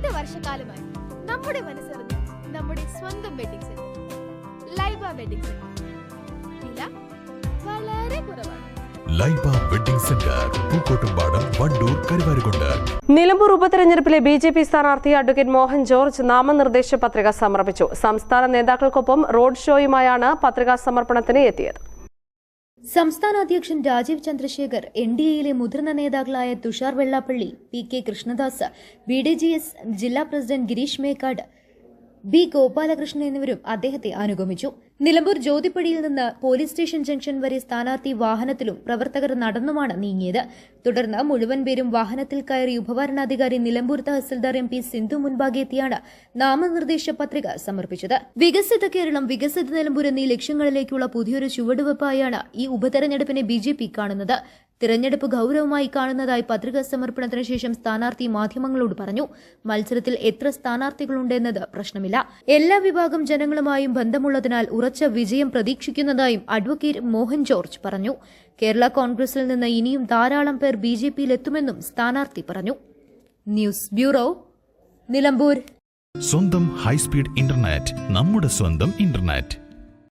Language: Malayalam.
8 വർഷക്കാലമായി നമ്മുടെ മനസ്സറിഞ്ഞ് നമ്മുടെ സ്വന്തം wedding centre Laiba wedding centre. വില വളരെ കുറവാണ്. Laiba wedding centre, Pookkottumpadam, Vandoor, Karuvarakund. നിലമ്പൂർ ഉപതെരഞ്ഞെടുപ്പിലെ BJP സ്ഥാനാർത്ഥി അഡ്വക്കേറ്റ് മോഹൻ ജോർജ് നാമനിർദ്ദേശ പത്രിക സമർപ്പിച്ചു. സംസ്ഥാന നേതാക്കൾക്കൊപ്പം റോഡ് ഷോയുമായാണ് പത്രികാ സമർപ്പണത്തിന് എത്തിയത്. സംസ്ഥാന അധ്യക്ഷൻ രാജീവ് ചന്ദ്രശേഖർ, NDAയിലെ മുതിർന്ന നേതാക്കളായ തുഷാർ വെള്ളാപ്പള്ളി, PK കൃഷ്ണദാസ്, BDGS ജില്ലാ പ്രസിഡന്റ് ഗിരീഷ് മേക്കാട്, B ഗോപാലകൃഷ്ണൻ എന്നിവരും അദ്ദേഹത്തെ അനുഗമിച്ചു. നിലമ്പൂർ ജ്യോതിപ്പടിയിൽ നിന്ന് പോലീസ് സ്റ്റേഷൻ ജംഗ്ഷൻ വരെ സ്ഥാനാർത്ഥി വാഹനത്തിലും പ്രവർത്തകർ നടന്നുമാണ് നീങ്ങിയത്. തുടർന്ന് മുഴുവൻ പേരും വാഹനത്തിൽ കയറി ഉപഭരണാധികാരി നിലമ്പൂർ തഹസിൽദാർ MP സിന്ധു മുൻപാകെ എത്തിയാണ് നാമനിർദ്ദേശ പത്രിക സമർപ്പിച്ചത്. വികസിത കേരളം, വികസിത നിലമ്പൂർ എന്നീ ലക്ഷ്യങ്ങളിലേക്കുള്ള പുതിയൊരു ചുവടുവെപ്പായാണ് ഈ ഉപതെരഞ്ഞെടുപ്പിനെ BJP കാണുന്നത്. തിരഞ്ഞെടുപ്പ് ഗൌരവമായി കാണുന്നതായി പത്രികാ സമർപ്പണത്തിന് ശേഷം സ്ഥാനാർത്ഥി മാധ്യമങ്ങളോട് പറഞ്ഞു. മത്സരത്തിൽ എത്ര സ്ഥാനാർത്ഥികളുണ്ടെന്നത് പ്രശ്നമില്ല. എല്ലാ വിഭാഗം ജനങ്ങളുമായും ബന്ധമുള്ളതിനാൽ ഉറച്ച വിജയം പ്രതീക്ഷിക്കുന്നതായും അഡ്വക്കേറ്റ് മോഹൻ ജോർജ് പറഞ്ഞു. കേരള കോൺഗ്രസിൽ നിന്ന് ഇനിയും ധാരാളം പേർ BJPയിലെത്തുമെന്നും സ്ഥാനാർത്ഥി പറഞ്ഞു. News bureau, Nilambur. സ്വന്തം ഹൈസ്പീഡ് ഇന്റർനെറ്റ്, നമ്മുടെ സ്വന്തം ഇന്റർനെറ്റ്.